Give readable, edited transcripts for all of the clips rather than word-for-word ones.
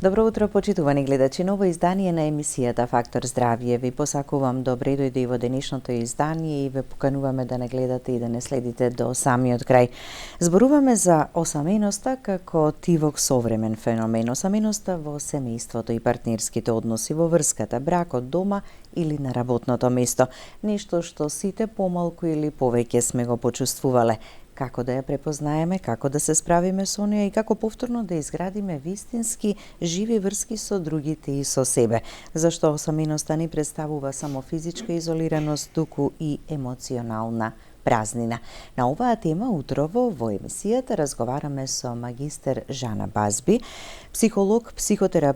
Добро утро, почитувани гледачи. Ново издание на емисијата Фактор здравје. Ви посакувам добре дојде и во денешното издание и ве покануваме да не гледате и да не следите до самиот крај. Зборуваме за осаменоста како тивок современ феномен. Осаменоста во семејството и партнерските односи, во врската, бракот, дома или на работното место. Нешто што сите помалку или повеќе сме го почувствувале. Како да ја препознаеме, како да се справиме со неја и како повторно да изградиме вистински живи врски со другите и со себе. Зашто осаменоста не представува само физичка изолираност, туку и емоционална празнина. На оваа тема утрово во емисијата разговараме со магистер Жана Базби, психолог,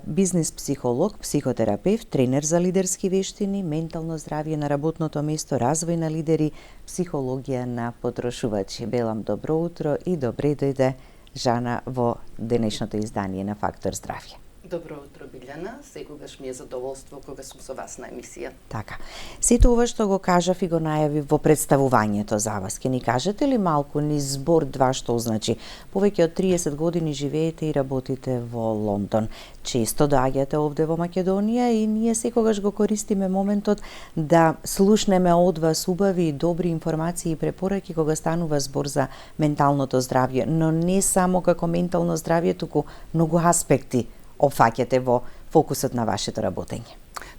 бизнис психолог, психотерапевт, тренер за лидерски вештини, ментално здравје на работното место, развој на лидери, психологија на потрошувачи. Белам добро утро и добре дојде Жана во денешното издание на Фактор здравје. Добро утро, Билјана. Секогаш ми е задоволство кога сум со вас на емисија. Така. Сето ова што го кажав и го најави во представувањето за вас, ке ни кажете ли малку низ збор два што означи? Повеќе од 30 години живеете и работите во Лондон. Често доаѓате овде во Македонија и ние секогаш го користиме моментот да слушнеме од вас убави и добри информации и препораки кога станува збор за менталното здравје, но не само како ментално здравје, туку многу аспекти опфаќате во фокусот на вашето работење.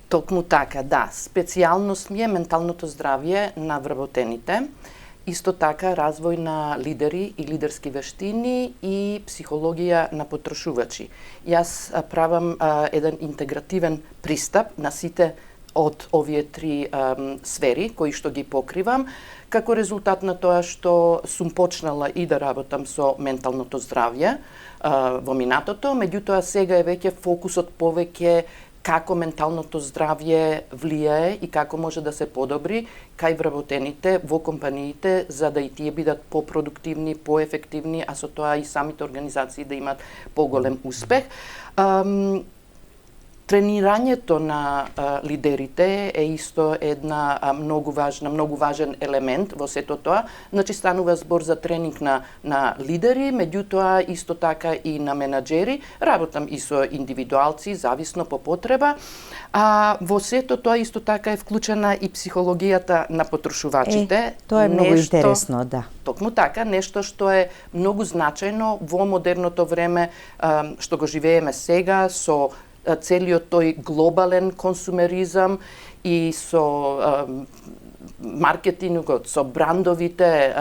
Токму така, да. Специјалност ми е менталното здравје на вработените, исто така развој на лидери и лидерски вештини и психологија на потрошувачи. Јас правам еден интегративен пристап на сите од овие три сфери кои што ги покривам, како резултат на тоа што сум почнала и да работам со менталното здравје во минатото, меѓутоа сега е веќе фокусот повеќе како менталното здравје влијае и како може да се подобри кај вработените во компаниите, за да и тие бидат попродуктивни, поефективни, а со тоа и самите организации да имат поголем успех. Тренирањето на лидерите е исто една многу важен елемент во сето тоа. Значи станува збор за тренинг на лидери, меѓутоа исто така и на менаџери. Работам и со индивидуалци, зависно по потреба. А во сето тоа исто така е вклучена и психологијата на потрошувачите. Тоа е многу интересно, да. Токму така, нешто што е многу значајно во модерното време што го живееме сега со целиот тој глобален консумеризам и со маркетингот, со брандовите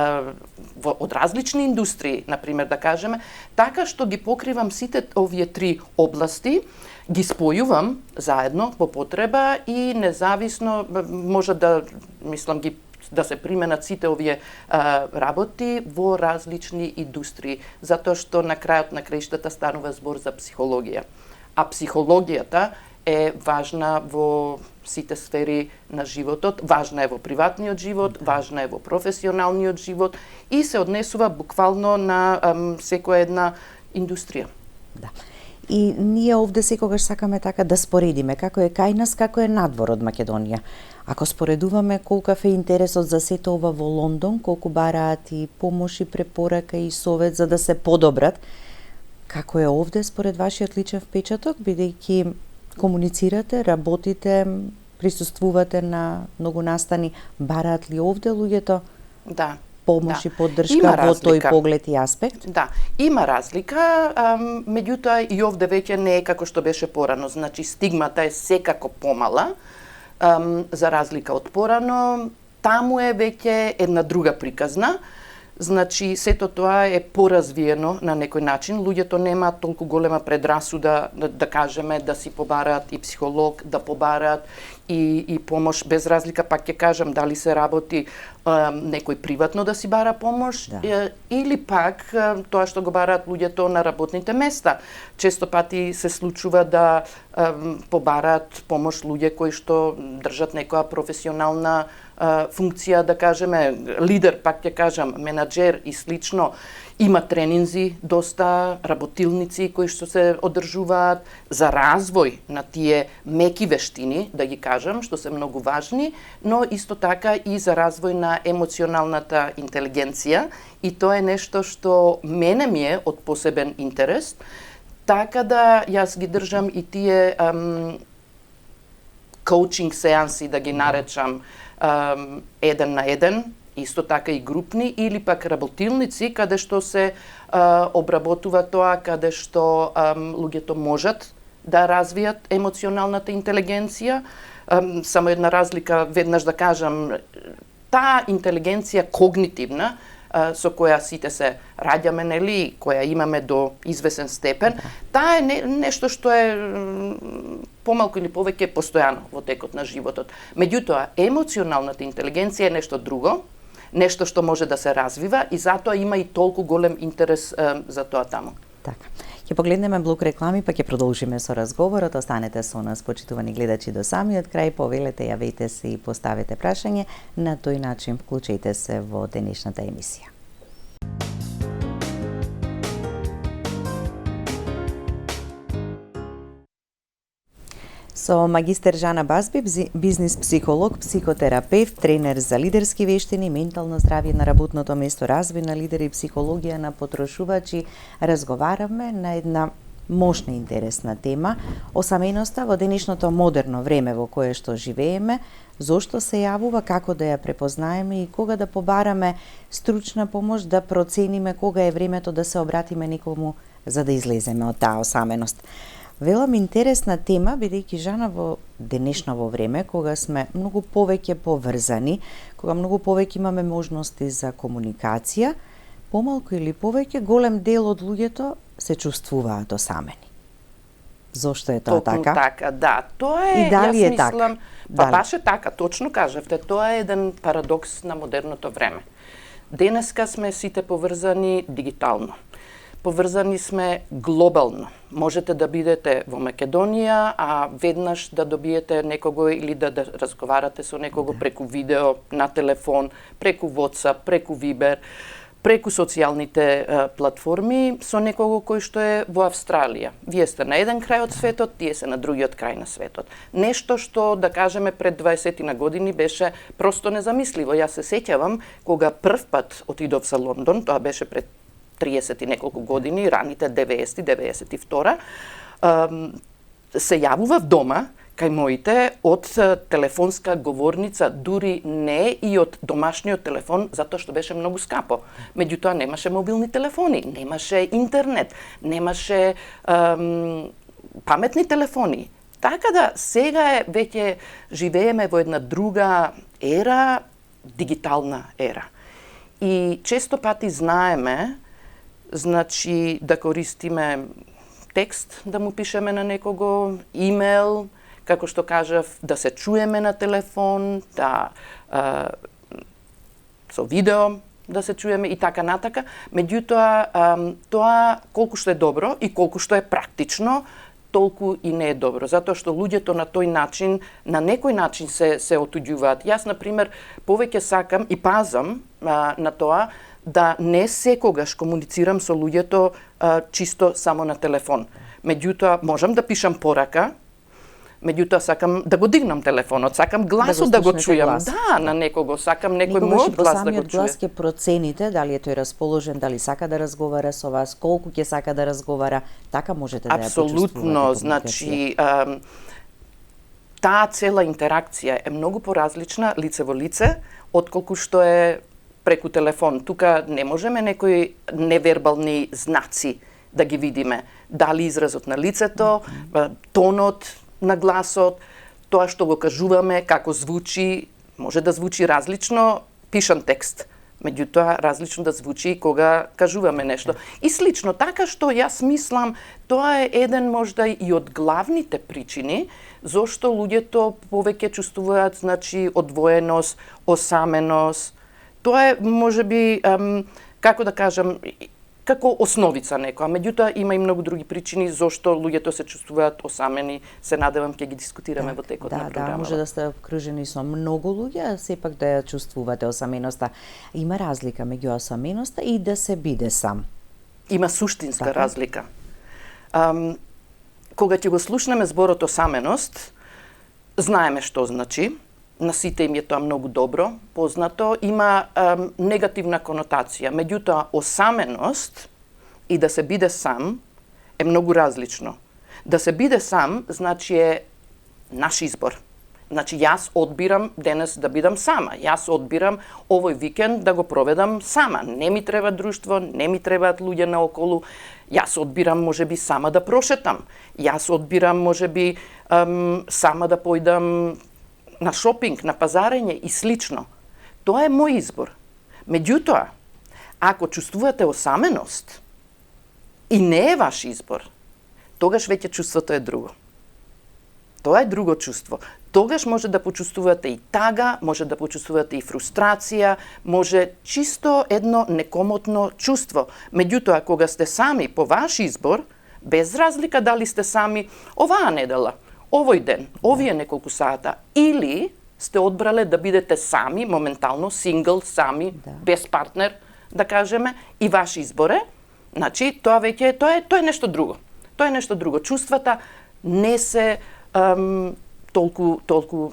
од различни индустрии, например, да кажеме, така што ги покривам сите овие три области, ги спојувам заедно по потреба и независно може да, мислам, да се применат сите овие работи во различни индустрии, затоа што на крајот на краиштата станува збор за психологија. А психологијата е важна во сите сфери на животот, важна е во приватниот живот, важна е во професионалниот живот и се однесува буквално на секоја една индустрија. Да. И ние овде секогаш сакаме така да споредиме како е кај нас, како е надвор од Македонија. Ако споредуваме колкав е интересот за сето ова во Лондон, колку бараат и помош и препорака и совет за да се подобрат, како е овде според вашиот личен впечаток, бидејќи комуницирате, работите, присуствувате на многу настани, бараат ли овде луѓето? Да. Помош и поддршка во тој поглед и аспект? Да, има разлика, меѓутоа и овде веќе не е како што беше порано, значи стигмата е секако помала, за разлика од порано, таму е веќе една друга приказна. Значи, сето тоа е поразвиено на некој начин. Луѓето немаат толку голема предрасуда, да кажеме, да си побараат и психолог, да побараат и помош, без разлика, пак ќе кажам, дали се работи некој приватно да си бара помош, да. Или пак тоа што го бараат луѓето на работните места. Често пати се случува да побараат помош луѓе кои што држат некоја професионална функција, да кажеме, лидер, пак ќе кажам, менаџер и слично. Има тренинзи, доста работилници кои што се одржуваат за развој на тие меки вештини, да ги кажам, што се многу важни, но исто така и за развој на емоционалната интелигенција, и тоа е нешто што мене ми е од посебен интерес. Така да јас ги држам и тие коучинг сеанси, да ги наречам, еден на еден, исто така и групни, или пак работилници, каде што се обработува тоа, каде што луѓето можат да развијат емоционалната интелигенција. Само една разлика, веднаш да кажам, таа интелигенција когнитивна, со која сите се раѓаме, нели, која имаме до извесен степен, таа е нешто што е помалку или повеќе постојано во текот на животот. Меѓутоа, емоционалната интелигенција е нешто друго, нешто што може да се развива и затоа има и толку голем интерес за тоа таму. Така. Ќе погледнеме блок реклами, па ќе продолжиме со разговорот. Останете со нас, почитувани гледачи, до самиот крај. Повелете, јавете се и поставете прашање. На тој начин вклучете се во денешната емисија. Со магистер Жана Базби, бизнис психолог, психотерапевт, тренер за лидерски вештини, ментално здравје на работното место, развој на лидери и психологија на потрошувачи, разговаравме на една мощна и интересна тема, осаменоста во денешното модерно време во кое што живееме, зошто се јавува, како да ја препознаеме и кога да побараме стручна помош да процениме кога е времето да се обратиме некому за да излеземе од таа осаменост. Велам интересна тема, бидејќи Жана во денешново време, кога сме многу повеќе поврзани, кога многу повеќе имаме можности за комуникација, помалку или повеќе голем дел од луѓето се чувствуваат осамени. Зошто е тоа така? Така, да. Тоа е, и дали јас е мислам, така? Баш е така, точно кажавте, тоа е еден парадокс на модерното време. Денеска сме сите поврзани дигитално. Поврзани сме глобално. Можете да бидете во Македонија, а веднаш да добиете некого или да разговарате со некого преку видео, на телефон, преку WhatsApp, преку Viber, преку социјалните платформи со некого кој што е во Австралија. Вие сте на еден крај од светот, тие се на другиот крај на светот. Нешто што, да кажеме, пред 20 на години беше просто незамисливо. Јас се сеќавам кога прв пат отидов за Лондон, тоа беше пред 30 и неколку години, раните 90-92, се јавував дома кај моите од телефонска говорница, дури не и од домашниот телефон, затоа што беше многу скапо. Меѓутоа немаше мобилни телефони, немаше интернет, немаше паметни телефони. Така да сега веќе живееме во една друга ера, дигитална ера. И често пати знаеме, значи да користиме текст, да му пишеме на некого, имейл, како што кажав, да се чуеме на телефон, да со видео да се чуеме и така натака. Меѓутоа, тоа колку што е добро и колку што е практично, толку и не е добро, затоа што луѓето на тој начин, на некој начин се отуѓуваат. Јас, например, повеќе сакам и пазам на тоа да не секогаш комуницирам со луѓето чисто само на телефон. Меѓутоа, можам да пишам порака, меѓутоа сакам да го дигнам телефонот, сакам гласот да го чујам. Глас. Да, на некого, сакам некој мој глас да го чуе. глас ќе процените дали е тој расположен, дали сака да разговара со вас, колку ќе сака да разговара, така можете да ја почувствувате. Апсолутно, значи таа цела интеракција е многу поразлична лице во лице отколку што е преку телефон. Тука не можеме некои невербални знаци да ги видиме. Дали изразот на лицето, тонот на гласот, тоа што го кажуваме, како звучи, може да звучи различно пишан текст. Меѓутоа, различно да звучи кога кажуваме нешто. И слично, така што јас мислам, тоа е еден можда и од главните причини зошто луѓето повеќе чувствуваат, значи, одвоеност, осаменост. Тоа е, можеби, како да кажам, како основица некоја. Меѓутоа, има и многу други причини зошто луѓето се чувствуваат осамени. Се надевам ќе ги дискутираме во текот на програмата. Да, може да сте обкружени со многу луѓе, а сепак да ја чувствувате осаменоста. Има разлика меѓу осаменоста и да се биде сам. Има суштинска разлика. Кога ќе го слушнеме зборот осаменост, знаеме што значи. На сите им е тоа многу добро, познато, има негативна конотација. Меѓутоа, осаменост и да се биде сам е многу различно. Да се биде сам, значи е наш избор. Значи, јас одбирам денес да бидам сама. Јас одбирам овој викенд да го проведам сама. Не ми треба друштво, не ми требаат луѓе наоколу. Јас одбирам, можеби, сама да прошетам. Јас одбирам, можеби, сама да појдам на шопинг, на пазарење и слично. Тоа е мој избор. Меѓутоа, ако чувствувате осаменост и не е ваш избор, тогаш веќе чувството е друго. Тоа е друго чувство. Тогаш може да почувствувате и тага, може да почувствувате и фрустрација, може чисто едно некомотно чувство. Меѓутоа, кога сте сами по ваш избор, без разлика дали сте сами оваа недела, овој ден, овие неколку сата, или сте одбрале да бидете сами, моментално, сингл, сами, без партнер, да кажеме, и ваш избор е, значи, тоа веќе, тоа е нешто друго. Тоа е нешто друго. Чувствата не се толку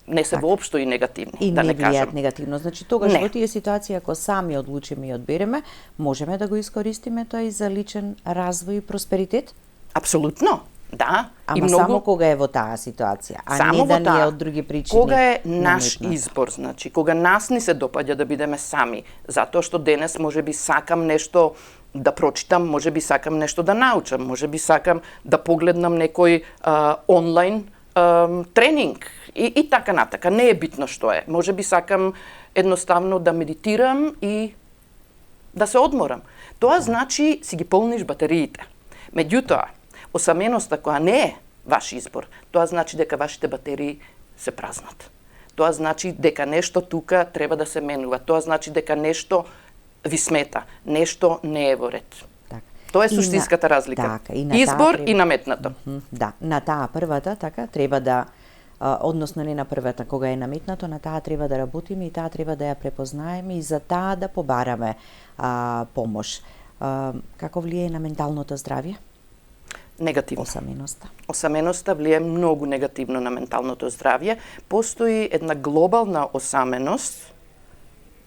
не се воопшто и негативни, и да не не кажам. влијаат негативно. Значи, тогаш во тие ситуации, ако сами одлучиме и одбереме, можеме да го искористиме тоа и за личен развој и просперитет? Апсолутно, да. Ама и многу... само кога е во таа ситуација, а само не да ни е таа. од други причини. Кога е наш наметнато. избор, значи, кога нас ни се допаѓа да бидеме сами, затоа што денес можеби сакам нешто да прочитам, можеби сакам нешто да научам, можеби сакам да погледнам некој онлайн тренинг и така натака. Не е битно што е. Можеби сакам едноставно да медитирам и да се одморам. Тоа значи си ги полниш батериите. Меѓутоа, осаменоста која не е ваш избор, тоа значи дека вашите батерии се празнат. Тоа значи дека нешто тука треба да се менува. Тоа значи дека нешто ви смета, нешто не е во ред. Така. Тоа е суштинската разлика. Така, избор треба... и наметнато. Да, на таа првата, така, треба да, односно не на првата, кога е наметнато, на таа треба да работиме и таа треба да ја препознаеме и за таа да побараме помош. Како влијае на менталното здравје? Негативно. Осаменоста. Осаменоста влијае многу негативно на менталното здравје. Постои една глобална осаменост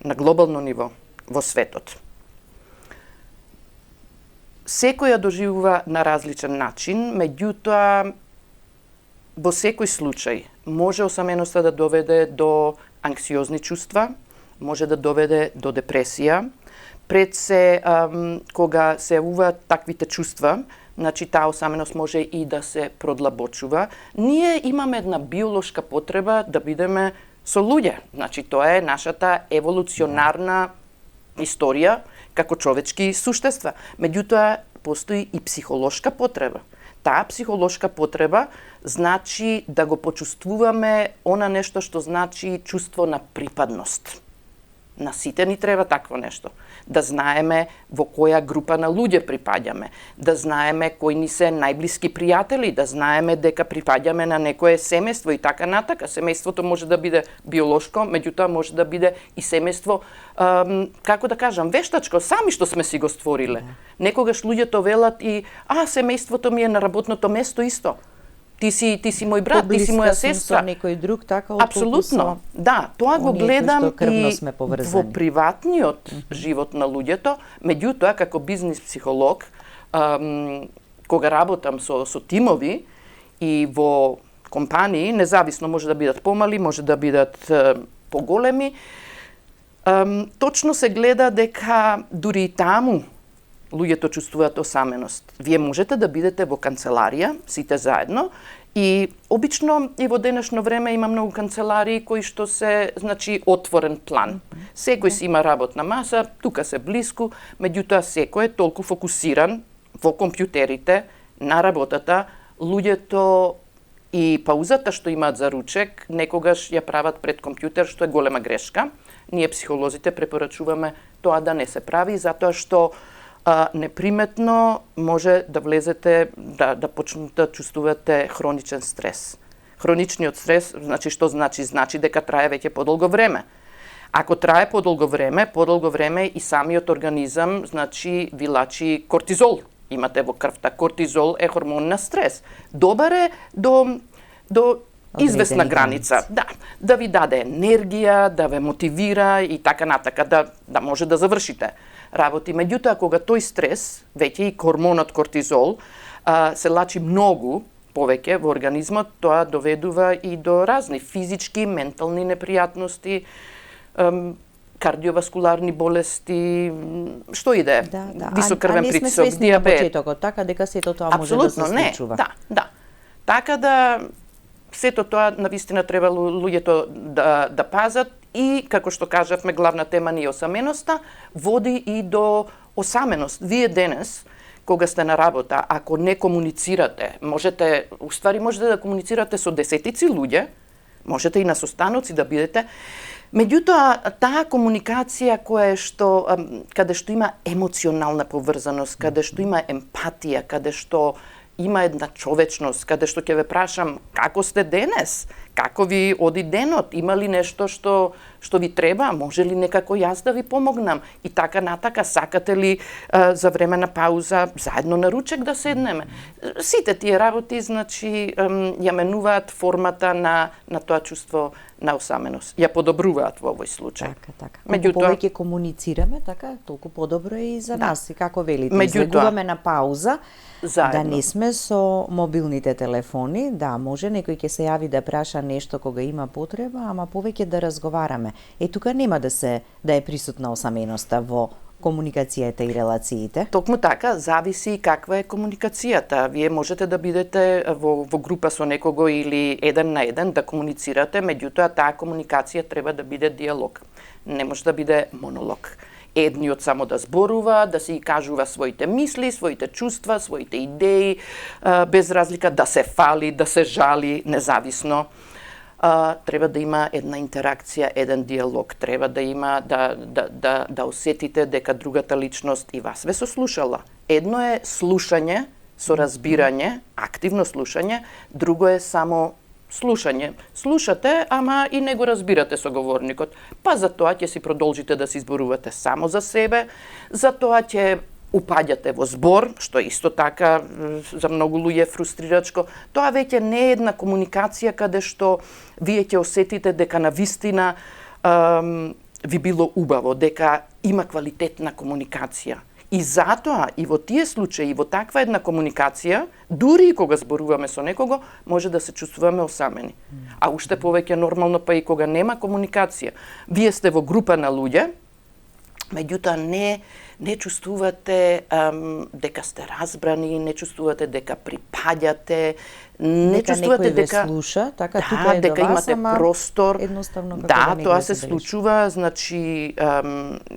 на глобално ниво во светот. Секој ја доживува на различен начин, меѓутоа во секој случај може осаменоста да доведе до анксиозни чувства, може да доведе до депресија. Пред се, кога се јавуваат таквите чувства, значи таа осаменост може и да се продлабочува. Ние имаме една биолошка потреба да бидеме со луѓе. Значи тоа е нашата еволуционарна историја како човечки суштества. Меѓутоа, постои и психолошка потреба. Таа психолошка потреба значи да го почувствуваме она нешто што значи чувство на припадност. На сите ни треба такво нешто. Да знаеме во која група на луѓе припаѓаме, да знаеме кои ни се најблиски пријатели, да знаеме дека припаѓаме на некое семејство и така натака. Семејството може да биде биолошко, меѓутоа може да биде и семејство, како да кажам, вештачко, сами што сме си го створиле. Некогаш луѓето велат и семејството ми е на работното место исто. Ти си мој брат, ти си моја сестра. Со некој друг, така апсолутно. Да, тоа го гледам и во приватниот живот на луѓето, меѓутоа како бизнис психолог, кога работам со тимови и во компании, независно може да бидат помали, може да бидат поголеми, точно се гледа дека дури и таму луѓето чувствуваат осаменост. Вие можете да бидете во канцеларија, сите заедно, и обично и во денешно време има многу канцеларии кои што се, значи, отворен план. Секој си има работна маса, тука се блиску, меѓутоа секој е толку фокусиран во компјутерите, на работата, луѓето и паузата што имаат за ручек, некогаш ја прават пред компјутер, што е голема грешка. Ние психолозите препорачуваме тоа да не се прави, затоа што неприметно може да влезете, да почнете да чувствувате хроничен стрес. Хроничниот стрес, значи што значи? Значи дека трае веќе подолго време. Ако трае подолго време и самиот организам, значи, вилачи кортизол. Имате во крвта. Кортизол е хормон на стрес. Добар е до известна граница. Да ви даде енергија, да ве мотивира и така натака, да може да завршите. работи. Меѓутоа, кога тој стрес, веќе и хормонот кортизол, се лачи многу повеќе во организмот, тоа доведува и до разни физички, ментални непријатности, кардиоваскуларни болести, што и да е. Висок крвен притисок, дијабет. А не сме свесни на почетокот, така дека сето тоа може да се случува. Апсолутно не, да. Така да сето тоа навистина треба луѓето да пазат и, како што кажавме, главна тема ни е осаменоста, води и до осаменост. Вие денес, кога сте на работа, ако не комуницирате, можете да комуницирате со десетици луѓе, можете и на состаноци да бидете. Меѓутоа, таа комуникација каде што има емоционална поврзаност, каде што има емпатија, каде што има една човечност, каде што ќе ве прашам како сте денес, како ви оди денот, има ли нешто што ви треба, може ли некако јас да ви помогнам и така натака, сакате ли за време на пауза заедно на ручек да седнеме. Сите тие работи, значи, ја менуваат формата на тоа чувство на осаменост. Ја подобруваат во овој случај. Така. Колку повеќе комуницираме, така, толку подобро е и за нас. И како велите, излегуваме на пауза, заедно. Да не сме со мобилните телефони, да, може некој ќе се јави да праша нешто кога има потреба, ама повеќе да разговараме. Тука нема да е присутна осаменоста во комуникацијата и релациите. Токму така, зависи каква е комуникацијата. Вие можете да бидете во група со некого или еден на еден да комуницирате, меѓутоа таа комуникација треба да биде диалог. Не може да биде монолог. Едниот само да зборува, да си кажува своите мисли, своите чувства, своите идеи, без разлика да се фали, да се жали, независно. Треба да има една интеракција, еден диалог. Треба да има да осетите дека другата личност и вас ве сослушала. Едно е слушање со разбирање, активно слушање, друго е само слушање. Слушате, ама и не го разбирате соговорникот. Па за тоа ќе си продолжите да се изборувате само за себе, за тоа ќе упаѓате во збор, што исто така за многу луѓе е фрустрирачко. Тоа веќе не е една комуникација каде што вие ќе осетите дека навистина ви било убаво, дека има квалитетна комуникација. И затоа, и во тие случаи, во таква една комуникација, дури и кога зборуваме со некого, може да се чувствуваме осамени. А уште повеќе нормално, па и кога нема комуникација. Вие сте во група на луѓе, меѓутоа не чувствувате дека сте разбрани, не чувствувате дека припаѓате, не чувствувате дека слуша, така тука е дека до вас, имате простор. Едноставно како да, не тоа се случува, значи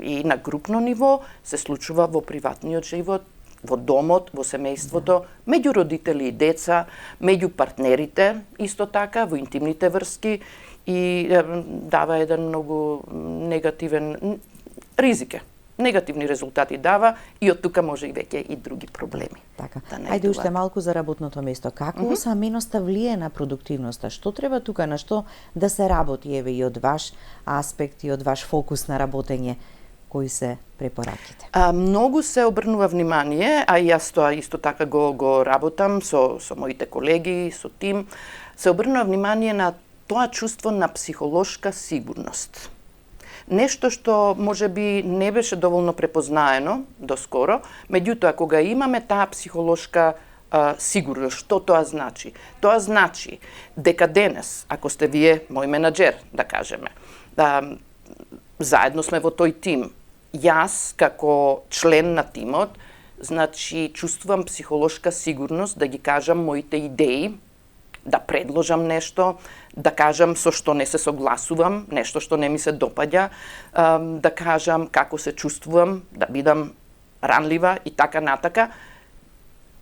и на групно ниво, се случува во приватниот живот, во домот, во семејството, меѓу родители и деца, меѓу партнерите, исто така, во интимните врски и дава еден многу негативен ризике. Негативни резултати дава и од тука може и веќе и други проблеми. Така. Ајде уште малку за работното место. Како осаменоста влие на продуктивноста? Што треба тука, на што да се работи, еве и од ваш аспект и од ваш фокус на работење? Кои се препораките? Многу се обрнува внимание, а јас тоа исто така го работам со моите колеги, со тим, се обрнува внимание на тоа чувство на психолошка сигурност. Нешто што може би не беше доволно препознаено доскоро, меѓутоа кога имаме таа психолошка сигурност, што тоа значи? Тоа значи дека денес, ако сте вие мој менаџер, да кажеме, заедно сме во тој тим, јас како член на тимот, значи чувствувам психолошка сигурност да ги кажам моите идеи, да предложам нешто, да кажам со што не се согласувам, нешто што не ми се допаѓа, да кажам како се чувствувам, да бидам ранлива и така натака.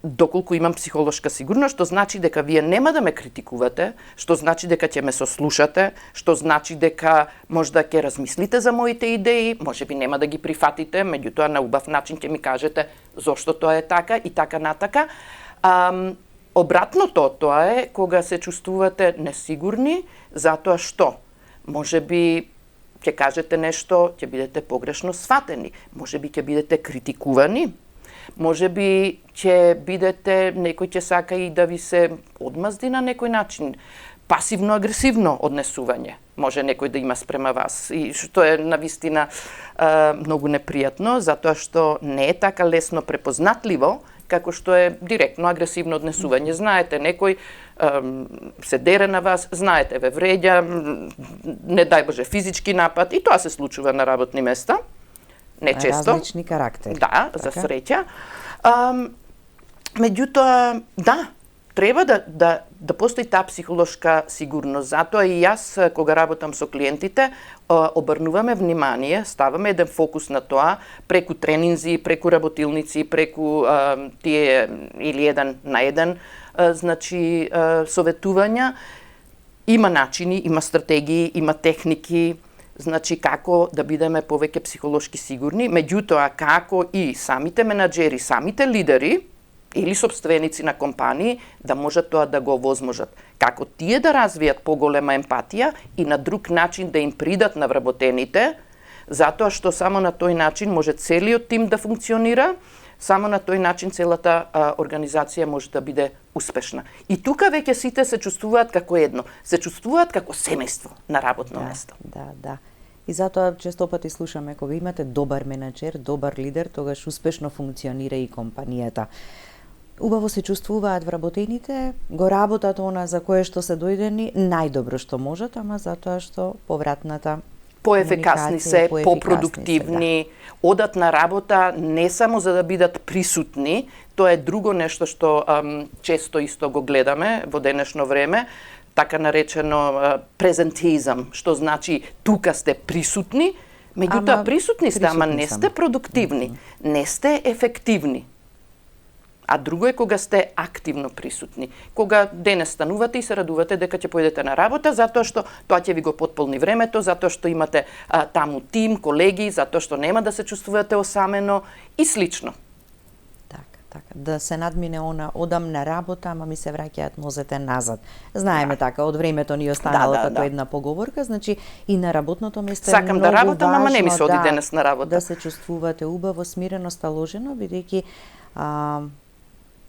Доколку имам психолошка сигурност, што значи дека вие нема да ме критикувате, што значи дека ќе ме сослушате, што значи дека можда ќе размислите за моите идеи, можеби нема да ги прифатите, меѓутоа на убав начин ќе ми кажете зошто тоа е така и така натака. Обратното тоа е кога се чувствувате несигурни, затоа што можеби ќе кажете нешто, ќе бидете погрешно сватени, можеби ќе бидете критикувани, можеби ќе бидете, некој ќе сака и да ви се одмазди на некој начин, пасивно-агресивно однесување. може некој да има спрема вас. И што е навистина многу непријатно, затоа што не е така лесно препознатливо, како што е директно агресивно однесување. Знаете, некој се дере на вас, знаете, ве вреѓа, не дај Боже физички напад, и тоа се случува на работни места. Не често. Различни карактери. Да, за среќа. Меѓутоа, да, треба да постои таа психолошка сигурност. Затоа и јас, кога работам со клиентите, обрнуваме внимание, ставаме еден фокус на тоа, преку тренинзи, преку работилници, преку тие или еден на еден, значи, советувања. Има начини, има стратегии, има техники, значи како да бидеме повеќе психолошки сигурни, меѓутоа како и самите менаџери, самите лидери или собственици на компании да можат тоа да го овозможат. Како тие да развијат поголема емпатија и на друг начин да им придат на вработените, затоа што само на тој начин може целиот тим да функционира, само на тој начин целата организација може да биде успешна. И тука веќе сите се чувствуваат како едно, се чувствуваат како семејство на работно место. Да. И затоа често пати слушаме, кога имате добар менаџер, добар лидер, тогаш успешно функционира и компанијата. Убаво се чувствуваат вработените, го работат она за кое што се дојдени најдобро што можат, ама затоа што повратната поефикасни се, попродуктивни, одат на работа не само за да бидат присутни, тоа е друго нешто што често исто го гледаме во денешно време, така наречено презентизам, што значи тука сте присутни, меѓутоа присутни сте, ама не сте продуктивни, не сте ефективни. А друго е кога сте активно присутни. Кога денес станувате и се радувате дека ќе појдете на работа, затоа што тоа ќе ви го потполни времето, затоа што имате таму тим, колеги, затоа што нема да се чувствувате осамено и слично. Така, да се надмине она одам на работа, ама ми се враќаат нозете назад. Знаеме така, од времето ни останало како една поговорка, значи и на работното место Сакам многу да работам, ама не ми се оди важно, денес на работа. Да се чувствувате убаво, смирено, сталожено, бидејќи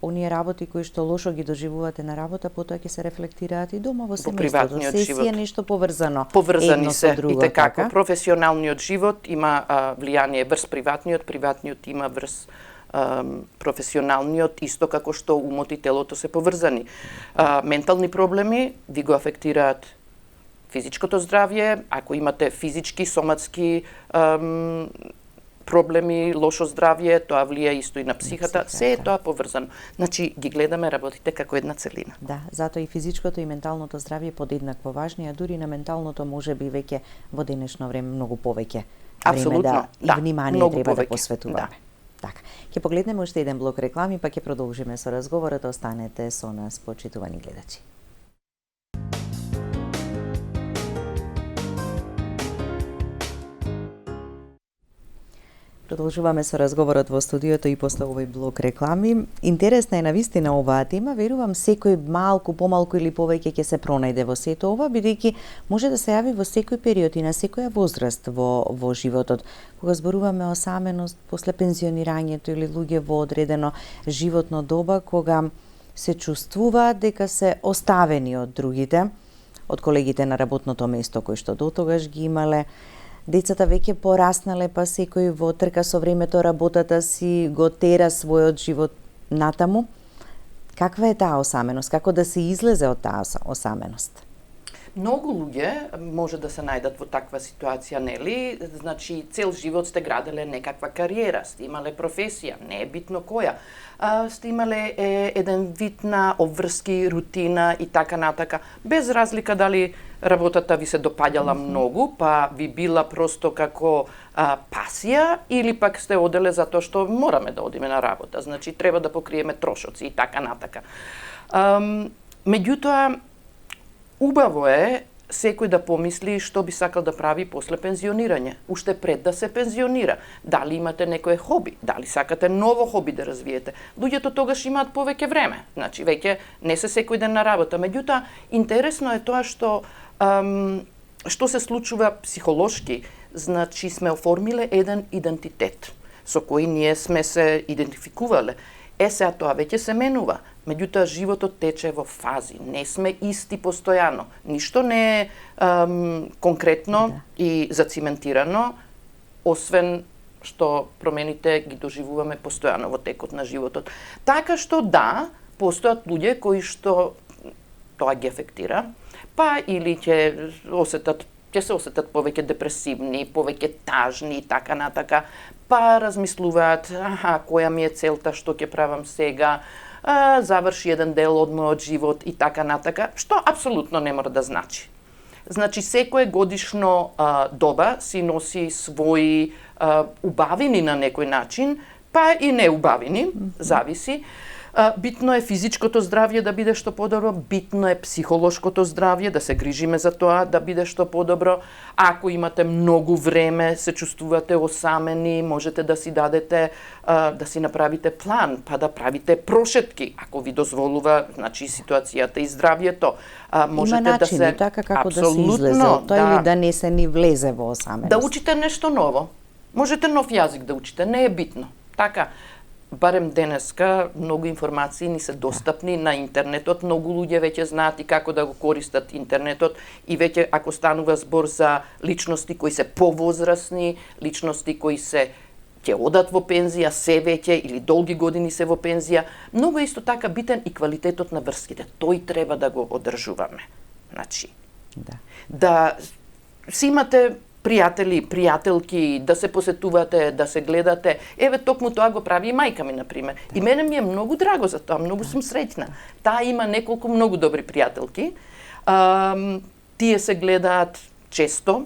оние работи кои што лошо ги доживувате на работа, потоа ќе се рефлектираат и дома во семејството. Сесија е нешто поврзано. Поврзани се, друго, и така. така. Професионалниот живот има влијание врз приватниот, приватниот има врз професионалниот, исто како што умот и телото се поврзани. Ментални проблеми ви го афектираат физичкото здравје, ако имате физички, соматски проблеми, лошо здравје, тоа влија исто и на психата, се е тоа поврзано. Значи, ги гледаме работите како една целина. Да, затоа и физичкото и менталното здравје подеднакво важни, а дури на менталното може би веќе во денешно време многу повеќе Апсолутно, да, и внимание треба повеќе. да посветуваме. Така, ќе погледнеме уште еден блок реклами, па ќе продолжиме со разговорот. Останете со нас, почитувани гледачи. Продолжуваме со разговорот во студиото и после овој блок реклами. Интересна е навистина оваа тема, верувам секој малку, помалку или повеќе ќе се пронајде во сето ова, бидејќи може да се јави во секој период и на секоја возраст во животот. Кога зборуваме о осаменост после пензионирањето или луѓе во одредено животно доба, кога се чувствуваат дека се оставени од другите, од колегите на работното место кои што дотогаш ги имале. Децата веќе пораснале, па секој во трка со времето работата си го тера својот живот натаму. Каква е таа осаменост? Како да се излезе од таа осаменост? Многу луѓе може да се најдат во таква ситуација, нели? Значи, цел живот сте граделе некаква кариера, сте имале професија, не е битно која. Сте имале еден вид на обврски, рутина и така натака. Без разлика дали работата ви се допаѓала многу, па ви била просто како пасија, или пак сте оделе затоа што мораме да одиме на работа. Значи, треба да покриеме трошоци и така натака. Меѓутоа, убаво е секој да помисли што би сакал да прави после пензионирање, уште пред да се пензионира. Дали имате некое хоби, дали сакате ново хоби да развиете. Луѓето тогаш имаат повеќе време, значи веќе не се секој ден на работа. Меѓутоа, интересно е тоа што се случува психолошки, значи сме оформиле еден идентитет со кој ние сме се идентификувале. Сега тоа веќе се менува. Меѓутоа, животот тече во фази. Не сме исти постојано. Ништо не е конкретно и зациментирано, освен што промените ги доживуваме постојано во текот на животот. Така што да, постојат луѓе кои што тоа ги афектира, па или ќе се осетат повеќе депресивни, повеќе тажни и така натака, па размислуваат, која ми е целта, што ќе правам сега, заврши еден дел од мојот живот и така натака, што апсолутно не мора да значи. Значи, секое годишно доба си носи своји убавини на некој начин, па и неубавини, зависи. Битно е физичкото здравје да биде што подобро, битно е психолошкото здравје, да се грижиме за тоа да биде што подобро. Ако имате многу време, се чувствувате осамени, можете да си дадете, да си направите план, па да правите прошетки, ако ви дозволува, значи, ситуацијата и здравјето. Можете Има начини, да се така како да се излезе од тоа или да не се ни влезе во осаменост. Да учите нешто ново. Можете нов јазик да учите, не е битно. Така, барем денеска многу информации ни се достапни на интернетот, многу луѓе веќе знаат и како да го користат интернетот и веќе ако станува збор за личности кои се повозрасни, личности кои се ќе одат во пензија, се веќе или долги години се во пензија, многу е исто така битен и квалитетот на врските. Тој треба да го одржуваме. Значи, да си имате пријатели, пријателки, да се посетувате, да се гледате. Еве, токму тоа го прави и мајка ми, например. И мене ми е многу драго за тоа, многу сум среќна. Таа има неколку многу добри пријателки. Тие се гледаат често,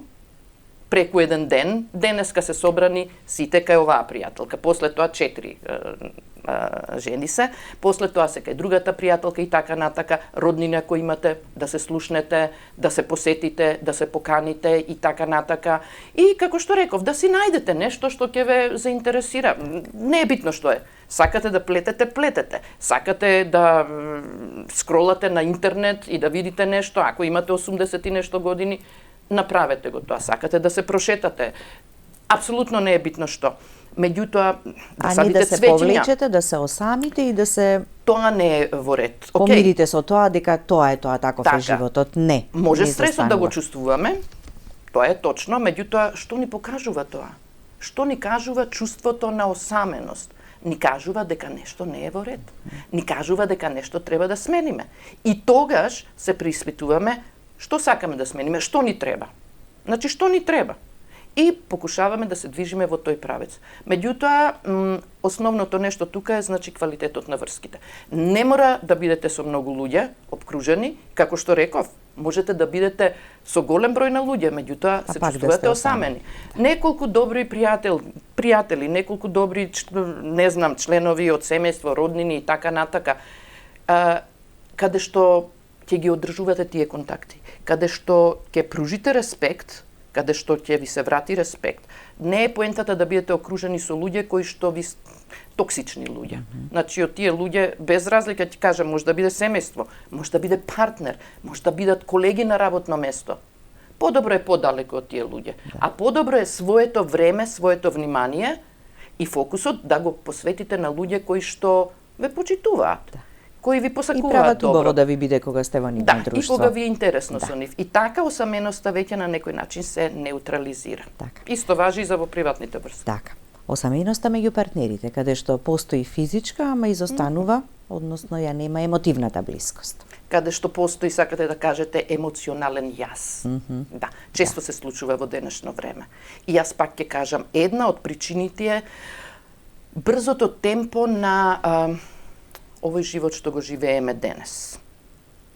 преку еден ден. Денеска се собрани сите кај оваа пријателка. После тоа 4 жени се, после тоа се кај другата пријателка и така натака, роднина кои имате, да се слушнете, да се посетите, да се поканите и така натака. И како што реков, да си најдете нешто што ќе ве заинтересира. Не е битно што е. Сакате да плетете, плетете. Сакате да скролате на интернет и да видите нешто, ако имате 80 и нешто години, направете го тоа. Сакате да се прошетате. Апсолутно не е битно што. Меѓутоа, да садите да се цвеќиња. повлечете, да се осамите и да се Тоа не е во ред. помирите со тоа дека тоа е тоа, таков е животот. Не. Може не стресот да го застанува. чувствуваме, тоа е точно, меѓутоа, што ни покажува тоа? Што ни кажува чувството на осаменост? Ни кажува дека нешто не е во ред. Ни кажува дека нешто треба да смениме. И тогаш се преиспитуваме што сакаме да смениме, што ни треба. Значи, што ни треба? И покушаваме да се движиме во тој правец. Меѓутоа, основното нешто тука е, значи, квалитетот на врските. Не мора да бидете со многу луѓе, обкружени, како што реков, можете да бидете со голем број на луѓе, меѓутоа се чувствувате осамени. Неколку добри пријатели, неколку добри, не знам, членови од семејство, роднини и така натака, каде што ќе ги одржувате тие контакти, каде што ќе пружите респект, каде што ќе ви се врати респект. Не е поентата да бидете окружени со луѓе кои што ви токсични луѓе. Значи, од тие луѓе, без разлика ти кажам, може да биде семејство, може да биде партнер, може да бидат колеги на работно место. Подобро е подалеку од тие луѓе. А подобро е своето време, своето внимание и фокусот да го посветите на луѓе кои што ве почитуваат. Кои ви посакуваат добро. И прават убаво да ви биде кога сте во нивно друштво. Да, и кога ви е интересно со нив. И така осаменоста веќе на некој начин се неутрализира. Така. Исто важи и за во приватните врски. Така. Осаменоста меѓу партнерите, каде што постои физичка, ама изостанува, односно ја нема емотивната блискост. Каде што постои, сакате да кажете, емоционален јас. Да, често се случува во денешно време. И јас пак ќе кажам, една од причините е брзото темпо на овој живот што го живееме денес.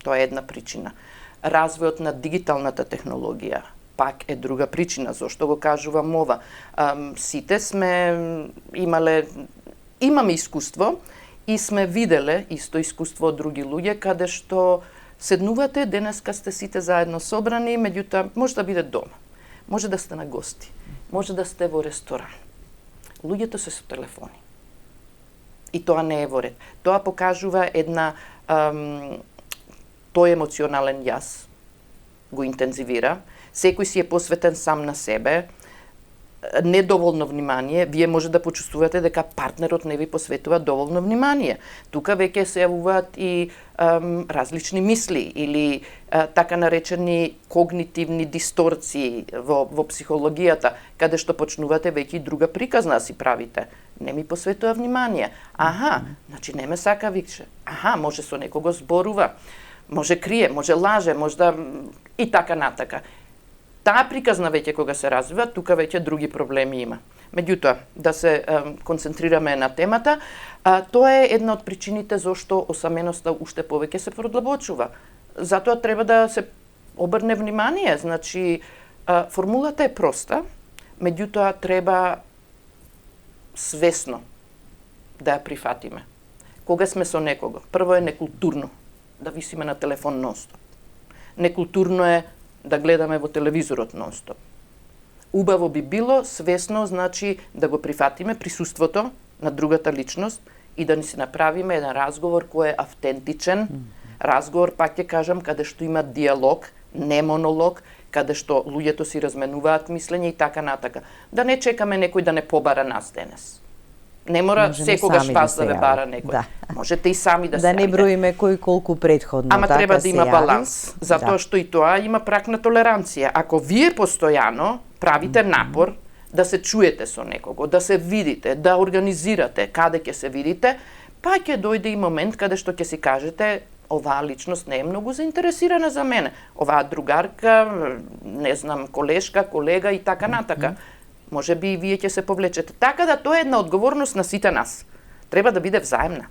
Тоа е една причина. Развојот на дигиталната технологија пак е друга причина. Зошто го кажувам ова? Сите имаме искуство и сме виделе исто искуство од други луѓе, каде што седнувате, денеска сте сите заедно собрани, меѓутоа може да биде дома, може да сте на гости, може да сте во ресторан. Луѓето се со телефони. И тоа не е во ред. Тоа покажува тој емоционален јас го интензивира. Секој си е посветен сам на себе. недоволно внимание, вие може да почувствувате дека партнерот не ви посветува доволно внимание. Тука веќе се јавуваат и различни мисли или така наречени когнитивни дисторции во психологијата, каде што почнувате веќе и друга приказна си правите. Не ми посветува внимание. Аха, значи не ме сака више. Аха, може со некого зборува, може крие, може лаже, може да и така натака. Таа приказна веќе кога се развива, тука веќе други проблеми има. Меѓутоа, да се концентрираме на темата, тоа е една од причините зошто осаменоста уште повеќе се продлабочува. Затоа треба да се обрне внимание, значи формулата е проста, меѓутоа треба свесно да ја прифатиме. Кога сме со некого, прво е некултурно да висиме на телефон нонстоп. Некултурно е да гледаме во телевизорот нонстоп. Убаво би било свесно, значи да го прифатиме присуството на другата личност и да ни се направиме еден разговор кој е автентичен, разговор, пак ќе кажам, каде што има диалог, не монолог, каде што луѓето си разменуваат мислење и така натака. Да не чекаме некој да не побара нас денес. Не мора секогаш вас да ве бара некој. Да. Можете и сами да се јавите. Да не броиме кој колку претходно. Ама треба да има баланс, затоа што и тоа има прак на толеранција. Ако вие постојано правите напор да се чуете со некого, да се видите, да организирате каде ќе се видите, па ќе дојде и момент каде што ќе си кажете оваа личност не е многу заинтересирана за мене. Оваа другарка, не знам, колешка, колега и така натака. Може би и вие ќе се повлечете. Така да тоа е една одговорност на сите нас. Треба да биде взаемна.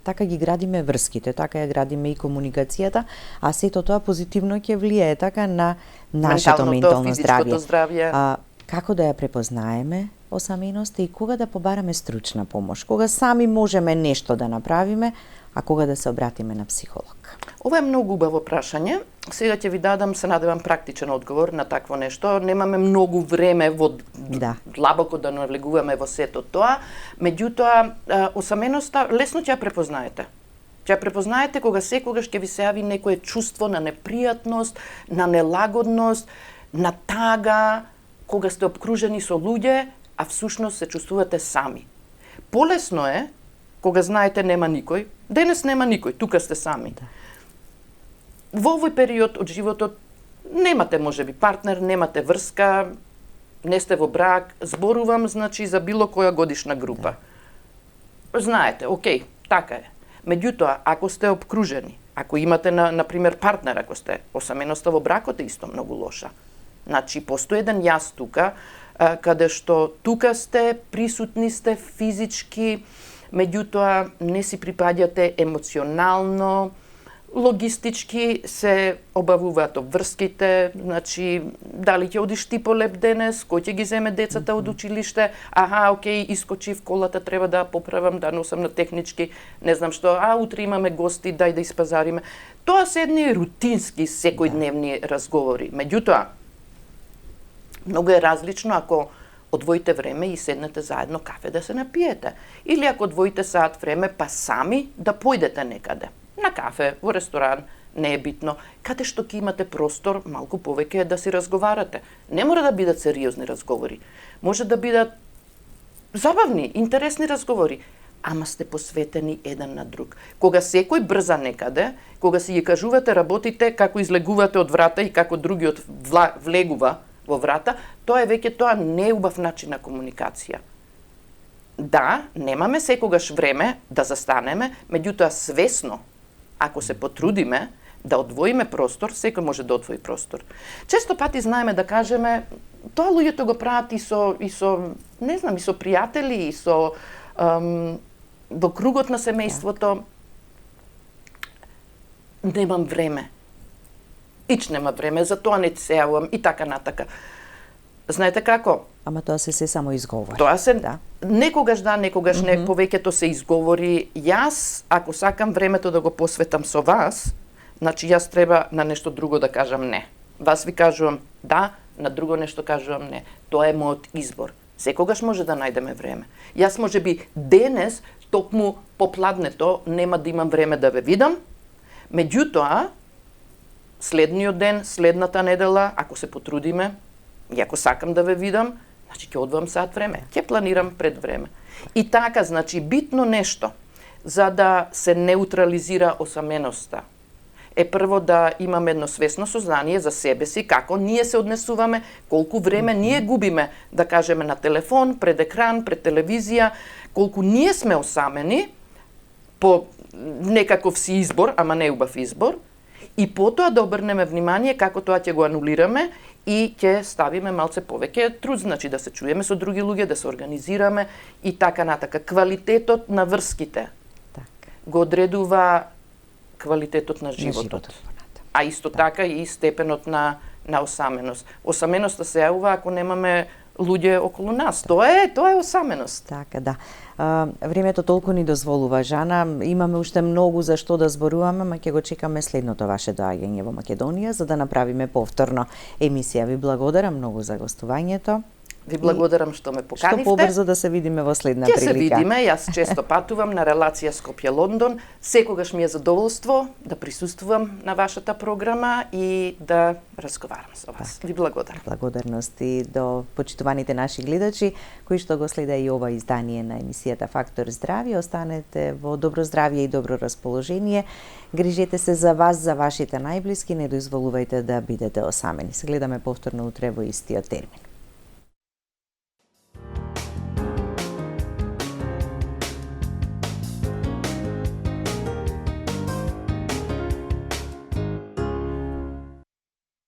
Така ги градиме врските, така ја градиме и комуникацијата, а сето тоа позитивно ќе влијае така на нашето ментално здравје. Како да ја препознаеме осаменоста и кога да побараме стручна помош? Кога сами можеме нешто да направиме, а кога да се обратиме на психолог? Ова е многу убаво прашање. Сега ќе ви дадам, се надевам, практичен одговор на такво нешто. Немаме многу време во длабоко да навлегуваме во сето тоа, меѓутоа осаменоста лесно ќе ја препознаете. Ќе ја препознаете кога секогаш ќе ви се јави некое чувство на непријатност, на нелагодност, на тага, кога сте обкружени со луѓе, а всушност се чувствувате сами. Полесно е кога знаете нема никој. Денес нема никој, тука сте сами. Во овој период од животот немате можеби партнер, немате врска, не сте во брак, зборувам значи за било која годишна група. Знаете, окей, така е. Меѓутоа, ако сте обкружени, ако имате на пример партнер, ако сте осаменоста во бракот е исто многу лоша. Значи постои еден јас тука, каде што тука сте, присутни сте физички, меѓутоа не си припаѓате емоционално, логистички се обавуваат обврските, значи дали ќе одиш ти по леп денес, кој ќе ги земе децата од училиште, аха, окей, искочив колата, треба да поправам, да носам на технички, не знам што, утре имаме гости, дај да испазариме. Тоа се едни рутински секојдневни разговори. Меѓутоа, многу е различно ако одвоите време и седнете заедно кафе да се напиете. Или ако одвоите саат време па сами да појдете некаде. На кафе, во ресторан, не е битно. Каде што ќе имате простор, малку повеќе да си разговарате. Не мора да бидат сериозни разговори. Може да бидат забавни, интересни разговори. Ама сте посветени еден на друг. Кога секој брза некаде, кога си ги кажувате работите, како излегувате од врата и како другиот влегува во врата, тоа е веќе тоа не е убав начин на комуникација. Да, немаме секогаш време да застанеме, меѓутоа свесно, ако се потрудиме да одвоиме простор, секој може да одвои простор. Често пати знаеме да кажеме, тоа луѓето го прават и со не знам, и со пријатели, и со во кругот на семејството. Немам време. Ич нема време, за тоа не се јавувам и така натака. Знаете како? Ама тоа се само изговори. Тоа се некогаш да, некогаш не, повеќето се изговори. Јас, ако сакам времето да го посветам со вас, значи јас треба на нешто друго да кажам не. Вас ви кажувам да, на друго нешто кажувам не. Тоа е мојот избор. Секогаш може да најдеме време. Јас можеби денес, токму попладнето, нема да имам време да ве видам, меѓутоа, следниот ден, следната недела, ако се потрудиме, и ако сакам да ве видам, Значи ќе одвоам сат време, ќе планирам пред време. И така, значи битно нешто за да се неутрализира осаменоста е прво да имаме едно свесно сознание за себе си, како ние се однесуваме, колку време ние губиме, да кажеме, на телефон, пред екран, пред телевизија, колку ние сме осамени по некаков си избор, ама не убав избор, и потоа да обрнеме внимание како тоа ќе го анулираме и ќе ставиме малце повеќе труд, значи да се чуеме со други луѓе, да се организираме и така натака. Квалитетот на врските го одредува квалитетот на животот. А исто така и степенот на осаменост. Осаменоста се јавува ако немаме луѓе околу нас. Тоа е осаменост. Така, да. Времето толку ни дозволува, Жана. Имаме уште многу за што да зборуваме, ма ќе го чекаме следното ваше доаѓање во Македонија за да направиме повторно емисија. Ви благодарам многу за гостувањето. Ви благодарам што ме поканивте. Што побрзо да се видиме во следна прилика. Ќе се видиме, јас често патувам на релација Скопје-Лондон. Секогаш ми е задоволство да присуствувам на вашата програма и да разговарам со вас. Ви благодарам. Благодарности до почитуваните наши гледачи кои што го следа и ова издание на емисијата Фактор здравје. Останете во добро здравје и добро расположение. Грижете се за вас, за вашите најблиски, не дозволувајте да бидете осамени. Се гледаме повторно утре во истиот термин.